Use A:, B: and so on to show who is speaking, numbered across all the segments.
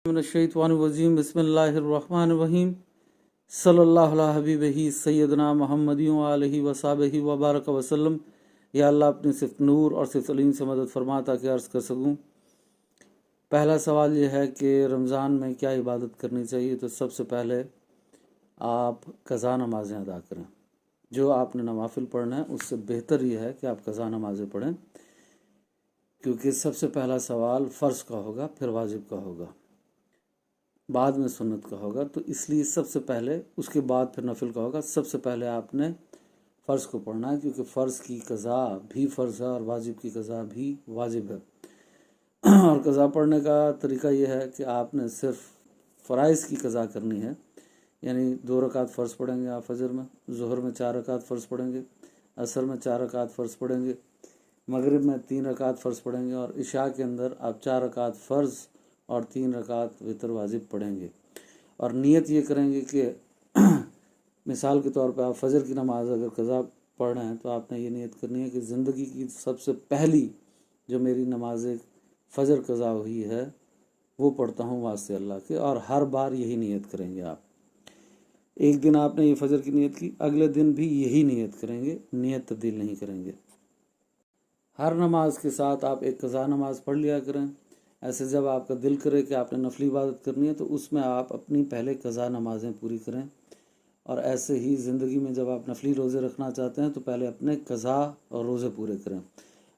A: मिनश्शैतानिर्रजीम बिस्मिल्लाहिर्रहमानिर्रहीम सल्लल्लाहु अला हबीबिही सैयदना मुहम्मद व आलिहि व सहाबिहि व बारक वसल्लम। या अल्लाह अपनी सिर्फ नूर और सिर्फ अलीम से मदद फरमा ताकि अर्ज़ कर सकूँ। पहला सवाल यह है कि रमज़ान में क्या इबादत करनी चाहिए। तो सबसे पहले आप क़ज़ा नमाज़ें अदा करें। जो आपने नवाफिल पढ़ना है उससे बेहतर यह है कि आप क़ज़ा नमाज़ें पढ़ें, क्योंकि सबसे पहला सवाल फ़र्ज़ का होगा, फिर वाजिब का होगा, बाद में सुन्नत का होगा। तो इसलिए सबसे पहले, उसके बाद फिर नफिल का होगा। सबसे पहले आपने फ़र्ज़ को पढ़ना है, क्योंकि फ़र्ज़ की क़ज़ा भी फ़र्ज़ है और वाजिब की क़ज़ा भी वाजिब है। और क़ज़ा पढ़ने का तरीका यह है कि आपने सिर्फ फ़राइज़ की क़ज़ा करनी है, यानी 2 रकात फ़र्ज़ पढ़ेंगे आप फ़जर में, ज़ुहर में 4 रकात फ़र्ज़ पढ़ेंगे, असर में 4 रकात फ़र्ज़ पढ़ेंगे, मगरिब में 3 रकात फ़र्ज़ पढ़ेंगे और इशा के अंदर आप 4 रकात फ़र्ज़ और 3 रकात वितर वाजिब पढ़ेंगे। और नियत ये करेंगे कि मिसाल के तौर पे आप फ़जर की नमाज़ अगर क़ज़ा पढ़ रहे हैं तो आपने ये नियत करनी है कि ज़िंदगी की सबसे पहली जो मेरी नमाज फ़जर क़ज़ा हुई है वो पढ़ता हूँ वास्ते अल्लाह के, और हर बार यही नियत करेंगे आप। एक दिन आपने ये फ़जर की नियत की, अगले दिन भी यही नियत करेंगे, नियत तब्दील नहीं करेंगे। हर नमाज के साथ आप एक क़ज़ा नमाज पढ़ लिया करें। ऐसे जब आपका दिल करे कि आपने नफली इबादत करनी है तो उसमें आप अपनी पहले क़ज़ा नमाज़ें पूरी करें। और ऐसे ही ज़िंदगी में जब आप नफली रोज़े रखना चाहते हैं तो पहले अपने क़ज़ा और रोज़े पूरे करें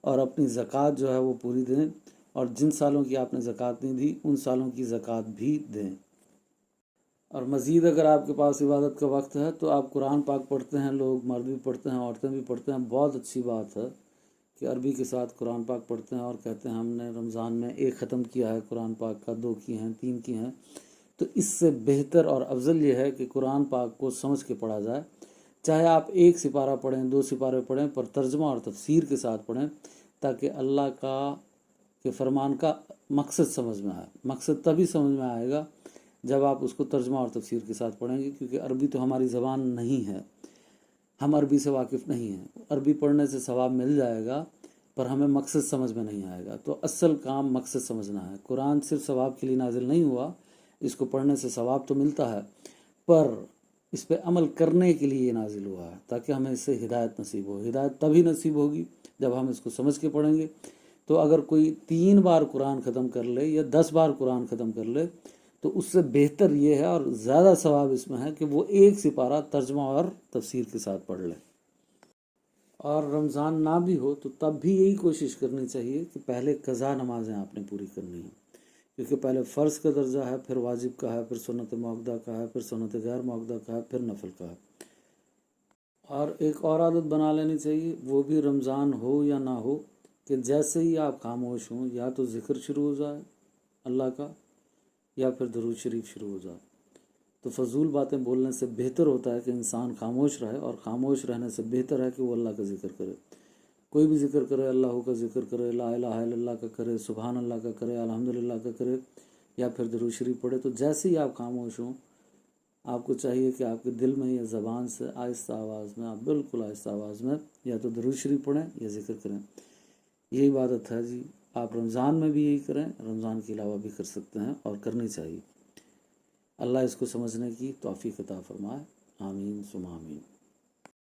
A: और अपनी ज़कात जो है वो पूरी दें। और जिन सालों की आपने ज़कात नहीं दी उन सालों की ज़कात भी दें। और मज़ीद अगर आपके पास इबादत का वक्त है तो आप कुरान पाक पढ़ते हैं, लोग मर्द भी पढ़ते हैं, औरतें भी पढ़ते हैं। बहुत अच्छी बात है कि अरबी के साथ कुरान पाक पढ़ते हैं और कहते हैं हमने रमज़ान में 1 ख़त्म किया है कुरान पाक का, 2 किए हैं, 3 किए हैं। तो इससे बेहतर और अफजल ये है कि कुरान पाक को समझ के पढ़ा जाए। चाहे आप 1 सिपारा पढ़ें, 2 सिपारे पढ़ें, पर तर्जुमा और तफसीर के साथ पढ़ें, ताकि अल्लाह के फरमान का मकसद समझ में आए। मकसद तभी समझ में आएगा जब आप उसको तर्जुमा और तफसीर के साथ पढ़ेंगे, क्योंकि अरबी तो हमारी ज़बान नहीं है, हम अरबी से वाकिफ़ नहीं हैं। अरबी पढ़ने से सवाब मिल जाएगा पर हमें मकसद समझ में नहीं आएगा। तो असल काम मकसद समझना है। कुरान सिर्फ सवाब के लिए नाजिल नहीं हुआ, इसको पढ़ने से सवाब तो मिलता है, पर इस पे अमल करने के लिए ये नाजिल हुआ है ताकि हमें इससे हिदायत नसीब हो। हिदायत तभी नसीब होगी जब हम इसको समझ के पढ़ेंगे। तो अगर कोई 3 बार कुरान ख़त्म कर ले या 10 बार कुरान ख़त्म कर ले तो उससे बेहतर ये है और ज़्यादा सवाब इसमें है कि वो 1 सिपारा तर्जुमा और तफसीर के साथ पढ़ ले। और रमज़ान ना भी हो तो तब भी यही कोशिश करनी चाहिए कि पहले क़ज़ा नमाज़ें आपने पूरी करनी है, क्योंकि पहले फ़र्ज़ का दर्जा है, फिर वाजिब का है, फिर सुन्नत मुअक्कदा का है, फिर सुन्नत गैर मुअक्कदा का है, फिर नफल का है। और एक और आदत बना लेनी चाहिए, वो भी रमज़ान हो या ना हो, कि जैसे ही आप खामोश हों या तो ज़िक्र शुरू हो जाए अल्लाह का या फिर दुरूद शरीफ शुरू हो जाए। तो फजूल बातें बोलने से बेहतर होता है कि इंसान खामोश रहे, और ख़ामोश रहने से बेहतर है कि वो अल्लाह का ज़िक्र करे। कोई भी ज़िक्र करे, अल्लाह का ज़िक्र करे, ला इलाहा इल्लल्लाह का करे, सुभान अल्लाह का करे, अल्हम्दुलिल्लाह का करे, या फिर दुरूद शरीफ पढ़े। तो जैसे ही आप खामोश हों, आपको चाहिए कि आपके दिल में या ज़बान से आहिस्ता आवाज़ में, आप बिल्कुल आहिस्ता आवाज़ में या तो दुरूद शरीफ पढ़ें या ज़िक्र करें। यही इबादत है जी। आप रमज़ान में भी यही करें, रमज़ान के अलावा भी कर सकते हैं और करनी चाहिए। अल्लाह इसको समझने की तौफीक अता फरमाए। आमीन सुमा आमीन।